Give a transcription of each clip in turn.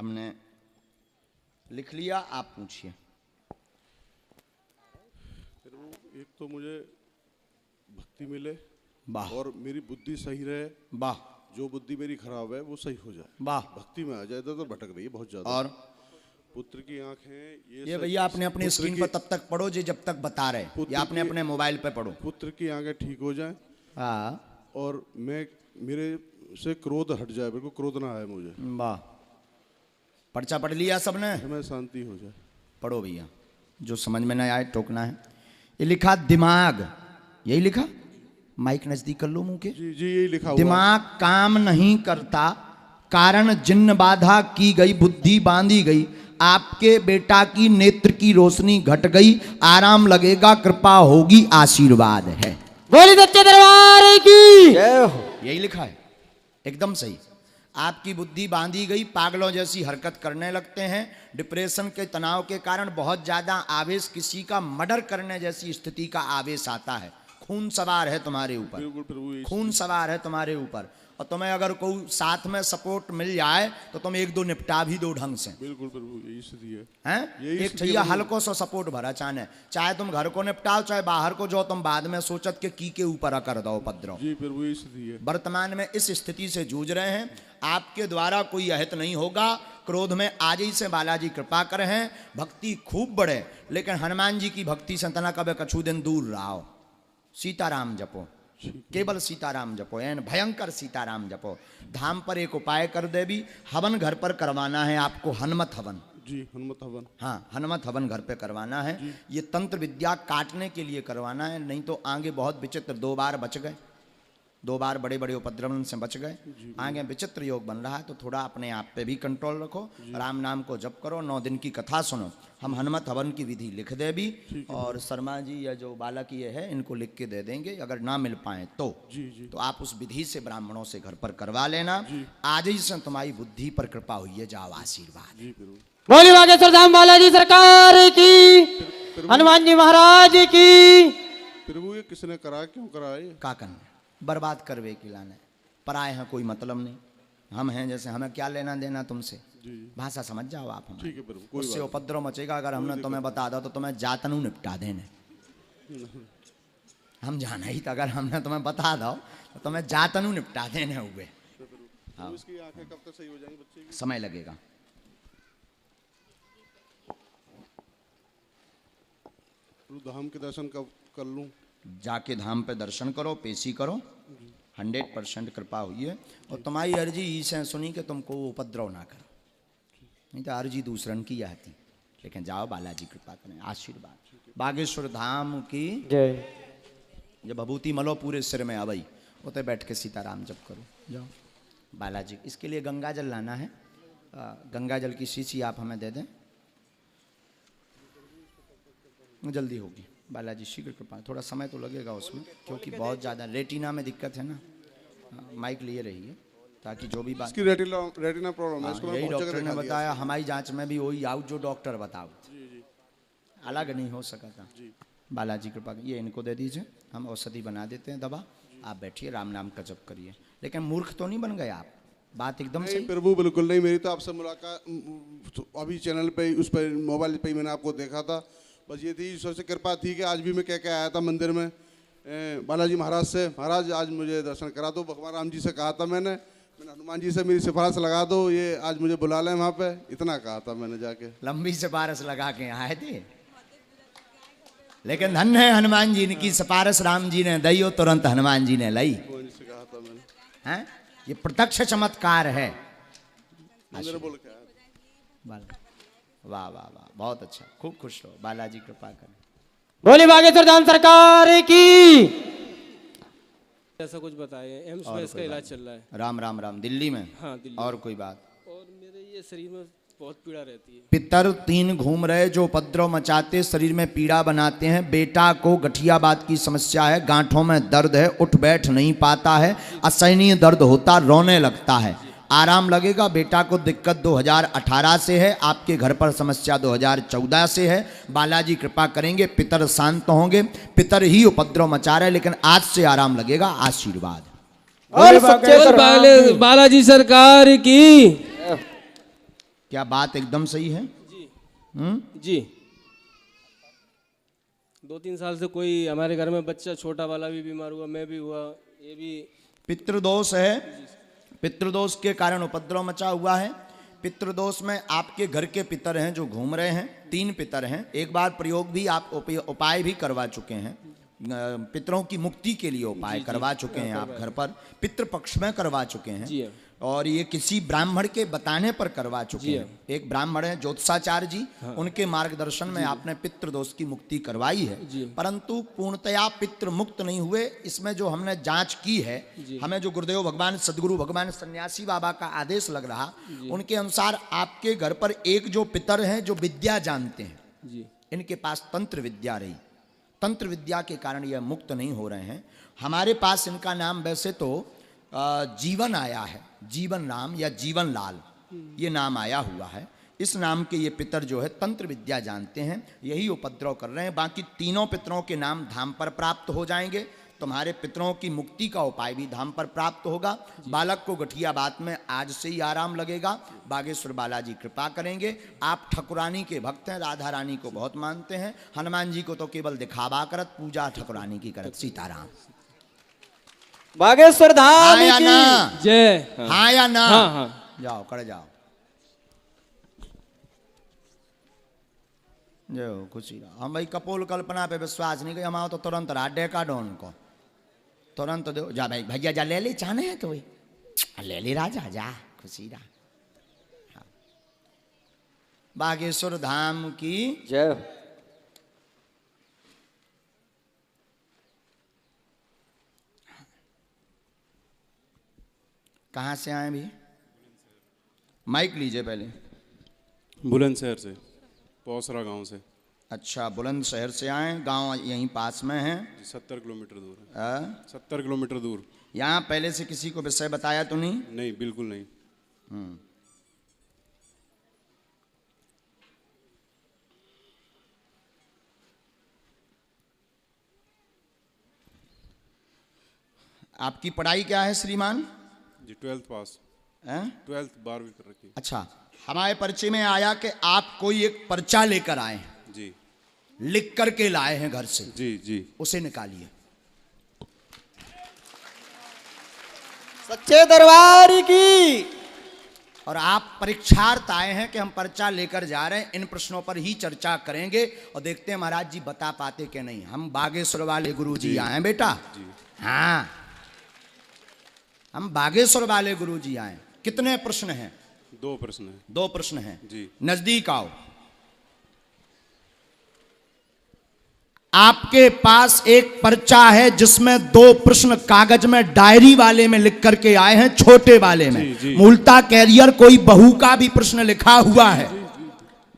हमने लिख लिया, आप पूछिए। एक तो मुझे भक्ति मिले, वाह, और मेरी बुद्धि सही रहे, वाह, जो बुद्धि मेरी खराब है वो सही हो जाए, वाह। भक्ति में आ जाए तो भटक रही है बहुत ज्यादा। और पुत्र की आंखें ये भैया अपने अपने स्क्रीन पर तब तक पढ़ो जी जब तक बता रहे, या अपने अपने मोबाइल पे पढ़ो। पुत्र की आंखें ठीक हो जाए, हाँ, और मेरे से क्रोध हट जाए, मेरे को क्रोध ना आए मुझे। वाह। पर्चा पढ़ लिया सबने? मैं शांति हो जाए। पढ़ो भैया, जो समझ में ना आए टोकना है। ये लिखा दिमाग, यही लिखा, माइक नजदीक कर लो मुंह के। जी जी, यही लिखा हुआ। दिमाग काम नहीं करता, कारण जिन्न बाधा की गई, बुद्धि बांधी गई, आपके बेटा की नेत्र की रोशनी घट गई, आराम लगेगा, कृपा होगी, आशीर्वाद है। बोली सच्चे दरबार की जय हो। यही लिखा है, एकदम सही। आपकी बुद्धि बांधी गई, पागलों जैसी हरकत करने लगते हैं, डिप्रेशन के तनाव के कारण बहुत ज्यादा आवेश, किसी का मर्डर करने जैसी स्थिति का आवेश आता है। खून सवार है तुम्हारे ऊपर, खून सवार है तुम्हारे ऊपर, और तुम्हें अगर कोई साथ में सपोर्ट मिल जाए तो तुम एक दो निपटा भी दो ढंग से। बिल्कुल प्रभु, यही स्थिति है। हैं? एक छैया हल्को सो सपोर्ट भरा चाने, चाहे तुम घर को निपटाओ चाहे बाहर को, जो तुम बाद में सोचत के की के ऊपर कर दो उपद्रव। जी प्रभु, यही स्थिति है। वर्तमान में इस स्थिति से जूझ रहे हैं, आपके द्वारा कोई अहित नहीं होगा। क्रोध में आज ही से बालाजी कृपा करे हैं, भक्ति खूब बढ़े, लेकिन हनुमान जी की भक्ति से तना कभी कछु दिन दूर रहो। सीताराम जपो, केवल सीताराम जपो, एन भयंकर सीताराम जपो। धाम पर एक उपाय कर दे भी, हवन घर पर करवाना है आपको, हनुमत हवन। जी, हनुमत हवन। हाँ, हनुमत हवन घर पे करवाना है। ये तंत्र विद्या काटने के लिए करवाना है, नहीं तो आगे बहुत विचित्र। 2 बार बच गए, 2 बार बड़े बड़े उपद्रवन से बच गए, आगे विचित्र योग बन रहा है, तो थोड़ा अपने आप पे भी कंट्रोल रखो, राम नाम को जप करो, 9 दिन की कथा सुनो। हम हनुमत हवन की विधि लिख दे भी, और शर्मा जी या जो बालक ये है इनको लिख के दे देंगे, अगर ना मिल पाए तो। तो आप उस विधि से ब्राह्मणों से घर पर करवा लेना। आज ही से तुम्हारी बुद्धि पर कृपा हुई है, जाओ आशीर्वाद। बोली बागेश्वर धाम बालाजी सरकार की, हनुमान जी महाराज की। प्रभु ये किसने करा, क्यों करा ये? का करना, बर्बाद करवे की लाने, पराए हैं कोई मतलब नहीं, हम हैं जैसे, हमें क्या लेना देना तुमसे। भाषा समझ जाओ आप हमारी। ठीक है प्रभु, उससे उपद्रव मचेगा, अगर हमने तुम्हें बता दो तो तुम्हें जातनु निपटा देने, हम जाना ही था, अगर हमने तुम्हें बता दो तो तुम्हें जातनु निपटा देने हुए। हाँ, इसकी आंखें कब तक सही हो जाएंगी बच्चे की? समय लगेगा। धाम के दर्शन कब कर लूं? जाके धाम पे दर्शन करो, पेशी करो, 100% कृपा हुई है। और तुम्हारी अर्जी इसे सुनी कि तुमको उपद्रव ना करो, नहीं तो अर्जी दूसरन की आती। लेकिन जाओ, बालाजी कृपा करें, आशीर्वाद। बागेश्वर धाम की जय। जब भभूति मलो पूरे सिर में अवई, उते बैठ के सीताराम जप करो, जाओ बालाजी। इसके लिए गंगा जल लाना है, गंगा जल की शीशी आप हमें दे दें, जल्दी होगी। बालाजी शीघ्र कृपा, थोड़ा समय तो लगेगा उसमें, क्योंकि बहुत ज़्यादा रेटिना में दिक्कत है ना। माइक लिए रहिए ताकि जो भी बात, इसकी रेटिना प्रॉब्लम है, इसको यही डॉक्टर ने बताया, हमारी जांच में भी वही आउट जो डॉक्टर बताओ, अलग नहीं हो सका था। बालाजी कृपा, ये इनको दे दीजिए, हम औषधि बना देते हैं दवा, आप बैठिए, राम नाम का जप करिए। लेकिन मूर्ख तो नहीं बन गए आप, बात एकदम सही। प्रभु बिल्कुल नहीं, मेरी तो आपसे मुलाकात अभी चैनल पे, उस पर मोबाइल पे मैंने आपको देखा था, बस ये थी ईश्वर से कृपा थी कि आज भी मैं कह आया था मंदिर में बालाजी महाराज से, महाराज आज मुझे दर्शन करा दो। भगवान राम जी से कहा था मैंने हनुमान जी से मेरी सिफारिश लगा दो, ये आज मुझे बुला लें वहाँ पे, इतना कहा था मैंने जाके। लंबी सिफारिश लगा के आए थे, लेकिन धन्य है हनुमान जी की सिफारिश राम जी ने दी, तुरंत हनुमान जी ने लाई। कहा था मैंने, हैं? ये प्रत्यक्ष चमत्कार है। वाह वाह वाह, बहुत अच्छा, खूब खुश रहो, बालाजी कृपा करें। बोली बागेश्वर धाम सरकार की। ऐसा कुछ बताए, एम्स में इसका इलाज चल रहा है। राम राम राम, दिल्ली में? हाँ, दिल्ली। और कोई बात? और मेरे ये शरीर में बहुत पीड़ा रहती है। पितर 3 घूम रहे जो उपद्रव मचाते, शरीर में पीड़ा बनाते हैं। बेटा को गठियाबात की समस्या है, गांठों में दर्द है, उठ बैठ नहीं पाता है, असहनीय दर्द होता, रोने लगता है। आराम लगेगा। बेटा को दिक्कत 2018 से है, आपके घर पर समस्या 2014 से है। बालाजी कृपा करेंगे, पितर शांत होंगे। पितर ही उपद्रव मचा रहे, लेकिन आज से आराम लगेगा। आशीर्वाद। बालाजी सरकार की। क्या बात एकदम सही है? जी 2-3 साल से कोई हमारे घर में बच्चा छोटा वाला भी बीमार हुआ, मैं भी हुआ, ये भी पितृदोष है। पितृदोष के कारण उपद्रव मचा हुआ है। पितृदोष में आपके घर के पितर हैं जो घूम रहे हैं, 3 पितर हैं। एक बार प्रयोग भी आप उपाय भी करवा चुके हैं, पितरों की मुक्ति के लिए उपाय करवा चुके हैं आप घर पर, पितृपक्ष में करवा चुके हैं और ये किसी ब्राह्मण के बताने पर करवा चुके हैं। एक ब्राह्मण है ज्योतिषाचार्य जी, उनके मार्गदर्शन में आपने पितृदोष की मुक्ति करवाई है, परंतु पूर्णतया पितृ मुक्त नहीं हुए। इसमें जो हमने जांच की है, हमें जो गुरुदेव भगवान सदगुरु भगवान सन्यासी बाबा का आदेश लग रहा, उनके अनुसार आपके घर पर एक जो पितर हैं जो विद्या जानते हैं, इनके पास तंत्र विद्या रही, तंत्र विद्या के कारण यह मुक्त नहीं हो रहे हैं। हमारे पास इनका नाम वैसे तो जीवन आया है, जीवन राम या जीवन लाल ये नाम आया हुआ है। इस नाम के ये पितर जो है तंत्र विद्या जानते हैं, यही उपद्रव कर रहे हैं। बाकी तीनों पितरों के नाम धाम पर प्राप्त हो जाएंगे। तुम्हारे पितरों की मुक्ति का उपाय भी धाम पर प्राप्त होगा। बालक को गठिया बात में आज से ही आराम लगेगा। बागेश्वर बालाजी कृपा करेंगे। आप ठकुरानी के भक्त हैं, राधा रानी को बहुत मानते हैं, हनुमान जी को तो केवल दिखावा करत, पूजा ठकुरानी की करत। सीताराम। बागेश्वर धाम हाँ या ना? जय। हाँ या ना? हाँ। जाओ कर जाओ। जो खुशी रहा। हम भाई कपोल कल्पना पे विश्वास नहीं कि हम आओ तो तुरंत राडे का डोन को तुरंत दो। जा भाई भैया जा ले ले, चाहने है तो वही ले ले राजा, जा खुशी रहा। हाँ। बागेश्वर धाम की जय। कहाँ से आए भी? माइक लीजिए पहले। बुलंदशहर से, पौसरा गांव से। अच्छा, बुलंदशहर से आए, गांव यहीं पास में है। 70 किलोमीटर दूर है। 70 किलोमीटर दूर। यहाँ पहले से किसी को विषय बताया तो नहीं? नहीं, बिल्कुल नहीं। आपकी पढ़ाई क्या है श्रीमान? जी 12th पास। 12th 12वीं कर रखी। अच्छा, हमारे परिचय में आया कि आप कोई एक पर्चा लेकर आए हैं। जी। लिख करके लाए हैं घर से। जी जी। उसे निकालिए। सच्चे दरबार की। और आप परीक्षार्थ आए हैं कि हम पर्चा लेकर जा रहे हैं, इन प्रश्नों पर ही चर्चा करेंगे और देखते हैं महाराज जी बता पाते कि नहीं। हम बागेश्वर वाले गुरु जी आए हैं बेटा। हाँ, हम बागेश्वर वाले गुरु जी आए। कितने प्रश्न हैं? 2 प्रश्न है। 2 प्रश्न हैं जी। नजदीक आओ। आपके पास एक पर्चा है जिसमें 2 प्रश्न कागज में डायरी वाले में लिख करके आए हैं, छोटे वाले में। जी। मूलता कैरियर कोई बहू का भी प्रश्न लिखा हुआ है।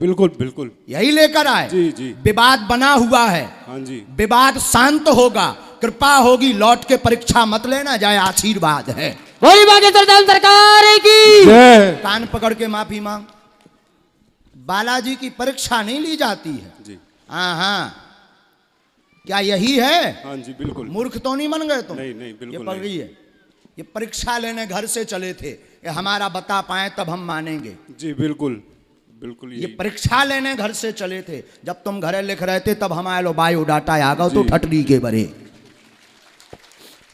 बिल्कुल बिल्कुल यही लेकर आए। जी जी। विवाद बना हुआ है। हाँ जी। विवाद शांत होगा, कृपा होगी, लौट के परीक्षा मत लेना जाए, आशीर्वाद है। बोली बागेश्वर धाम सरकार की। कान पकड़ के माफी मांग। बालाजी की परीक्षा नहीं ली जाती है। जी। हाँ हाँ, क्या यही है? हाँ जी बिल्कुल। मूर्ख तो नहीं बन गए तुम? नहीं नहीं, बिल्कुल ये पढ़ रही है। ये परीक्षा लेने घर से चले थे, ये हमारा बता पाए तब हम मानेंगे। जी बिल्कुल बिल्कुल। ये परीक्षा लेने घर से चले थे, जब तुम घरे लिख रहे थे तब हम आए लो बायो डाटा आ गो तो ठटली के बरे।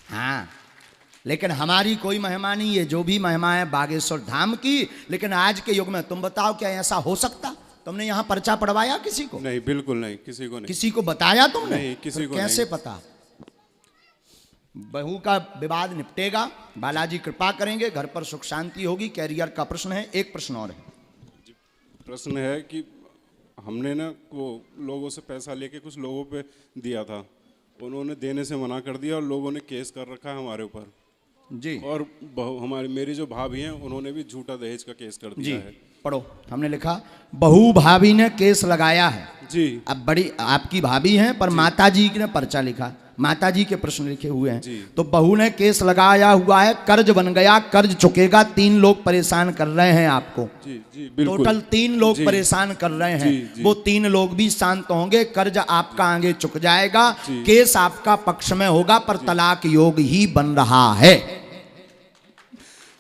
हाँ, लेकिन हमारी कोई महिमा नहीं है, जो भी महिमा है बागेश्वर धाम की। लेकिन आज के युग में तुम बताओ क्या ऐसा हो सकता? तुमने यहाँ पर्चा पढ़वाया किसी को? नहीं, बिल्कुल नहीं, किसी को नहीं। किसी को बताया तुमने? नहीं, किसी को कैसे नहीं। पता? बहू का विवाद निपटेगा, बालाजी कृपा करेंगे, घर पर सुख शांति होगी। कैरियर का प्रश्न है। एक प्रश्न और है। प्रश्न है कि हमने ना वो लोगों से पैसा लेके कुछ लोगों पे दिया था, उन्होंने देने से मना कर दिया और लोगों ने केस कर रखा है हमारे ऊपर जी। और हमारी मेरी जो भाभी हैं उन्होंने भी झूठा दहेज का केस कर दिया है। पढ़ो, हमने लिखा बहू भाभी ने केस लगाया है जी। अब बड़ी आपकी भाभी हैं, पर माता जी ने पर्चा लिखा, माता जी के प्रश्न लिखे हुए हैं। तो बहू ने केस लगाया हुआ है, कर्ज बन गया, कर्ज चुकेगा, 3 लोग परेशान कर रहे हैं आपको। जी जी बिल्कुल। टोटल 3 लोग परेशान कर रहे हैं। जी। वो 3 लोग भी शांत होंगे, कर्ज आपका आगे चुक जाएगा, केस आपका पक्ष में होगा, पर तलाक योग ही बन रहा है।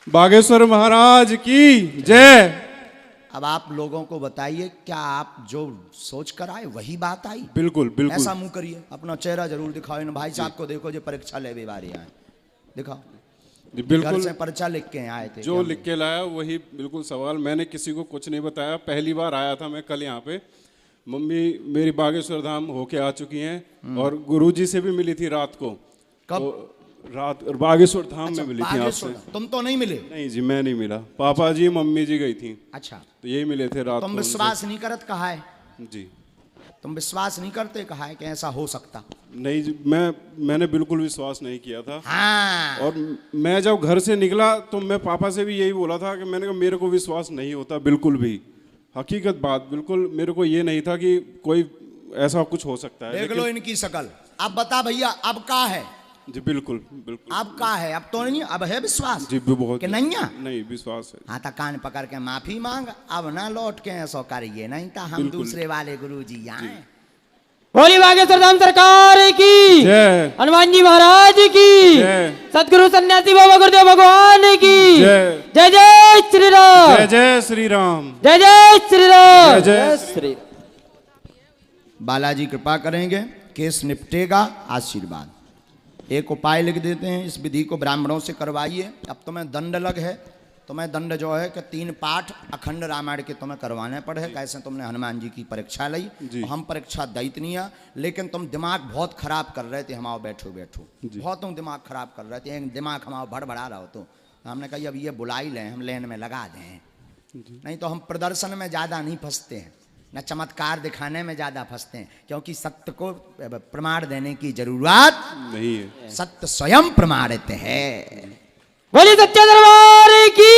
बागेश्वर महाराज की जय। अब आप लोगों को बताइए, क्या आप जो सोच कर आए वही बात आई? बिल्कुल बिल्कुल ऐसा मुंह करिए, अपना चेहरा जरूर दिखाओ। इन भाई साहब को देखो जो परीक्षा ले बारी आए, दिखाओ। जी, घर बिल्कुल से पर्चा लिख के आए थे जो क्या? लिख के लाया वही बिल्कुल सवाल। मैंने किसी को कुछ नहीं बताया, पहली बार आया था मैं कल यहाँ पे। मम्मी मेरी बागेश्वर धाम होके आ चुकी हैं और गुरुजी से भी मिली थी रात को। कब? तो रात बागेश्वर धाम अच्छा, में मिली थी बागेश्वर, आपसे। तुम तो नहीं मिले? नहीं जी, मैं नहीं मिला। पापा जी मम्मी जी गई थी, अच्छा, तो यही मिले थे रात तुम को विश्वास नहीं करत कहा है? उनसे। जी तुम विश्वास नहीं करते कहा है कि ऐसा हो सकता? नहीं जी, मैंने बिल्कुल विश्वास नहीं किया था। हाँ, और मैं जब घर से निकला तो मैं पापा से भी यही बोला था कि मैंने कहा मेरे को विश्वास नहीं होता बिल्कुल भी। हकीकत बात, बिल्कुल मेरे को ये नहीं था कि कोई ऐसा कुछ हो सकता है। देख लो इनकी शकल। अब बता भैया, अब का है? जी बिल्कुल बिल्कुल। अब का है? अब तो नहीं, अब है विश्वास जी बहुत कि नहीं है? नहीं विश्वास है। हाँ तो कान पकड़ के माफी मांग, अब ना लौट के ऐसा करिए, नहीं तो हम बिल्कुल। दूसरे वाले गुरु जी आए। बोली बागेश्वर धाम सरकार की, जय हनुमान जी महाराज की, जय। सदगुरु सन्यासी बाबा गुरुदेव भगवान की जय जय जय श्री राम, जय जय श्री राम, जय जय श्री राम, जय जय श्री। बालाजी कृपा करेंगे, केस निपटेगा, आशीर्वाद। एक उपाय लिख देते हैं, इस विधि को ब्राह्मणों से करवाइए। अब तुम्हें दंड लग है, तुम्हें दंड जो है कि 3 पाठ अखंड रामायण के तुम्हें करवाने पड़े। कैसे तुमने हनुमान जी की परीक्षा ली, जी। हम परीक्षा दैत नहीं है, लेकिन तुम दिमाग बहुत खराब कर रहे थे। हमाओ बैठो बैठो, बहुत तुम दिमाग खराब कर रहे थे, एक दिमाग हमारा भड़बड़ा रहा हो। तो हमने कहा अब ये बुलाई लें, हम लेन में लगा दें, नहीं तो हम प्रदर्शन में ज़्यादा नहीं फंसते हैं, न चमत्कार दिखाने में ज़्यादा फंसते हैं, क्योंकि सत्य को प्रमाण देने की जरूरत नहीं है। सत्य स्वयं प्रमाणित है। बोली सच्चे दरबार की।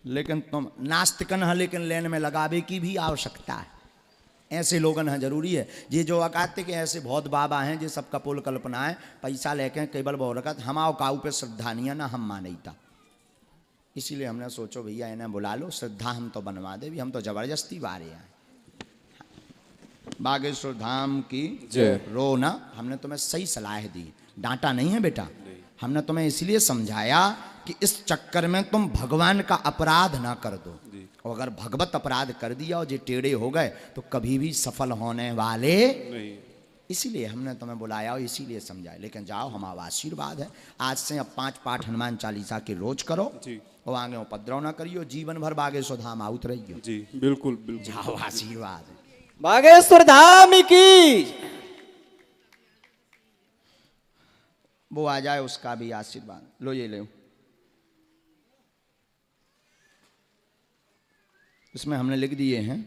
लेकिन तुम नास्तिकन है, लेकिन लेन में लगावे की भी आवश्यकता है। ऐसे लोगन है जरूरी है। ये जो कहते कि ऐसे बहुत बाबा हैं जो सब कपोल कल्पना है, पैसा लेके केवल बहुरकत, हमाओ काऊ पे श्रद्धा नहीं है ना, हम मानी था। इसीलिए हमने सोचो भैया इन्हें बुला लो, श्रद्धा हम तो बनवा दे भी, हम तो जबरदस्ती बारे आए। बागेश्वर धाम की जय। रो ना, हमने तुम्हें सही सलाह दी, डांटा नहीं है बेटा। हमने तुम्हें इसलिए समझाया कि इस चक्कर में तुम भगवान का अपराध ना कर दो, और अगर भगवत अपराध कर दिया और ये टेढ़े हो गए तो कभी भी सफल होने वाले नहीं। इसीलिए हमने तुम्हें बुलाया और इसीलिए समझाया। लेकिन जाओ, हमारा आशीर्वाद है। आज से अब 5 पाठ हनुमान चालीसा के रोज करो जी और आगे उपद्रव ना करियो, जीवन भर बागेश्वर धाम आउत रहियो। जी बिल्कुल बिल्कुल। जाओ, आशीर्वाद है। बागेश्वर धाम की। वो आ जाए, उसका भी आशीर्वाद लो, ये लो। इसमें हमने लिख दिए हैं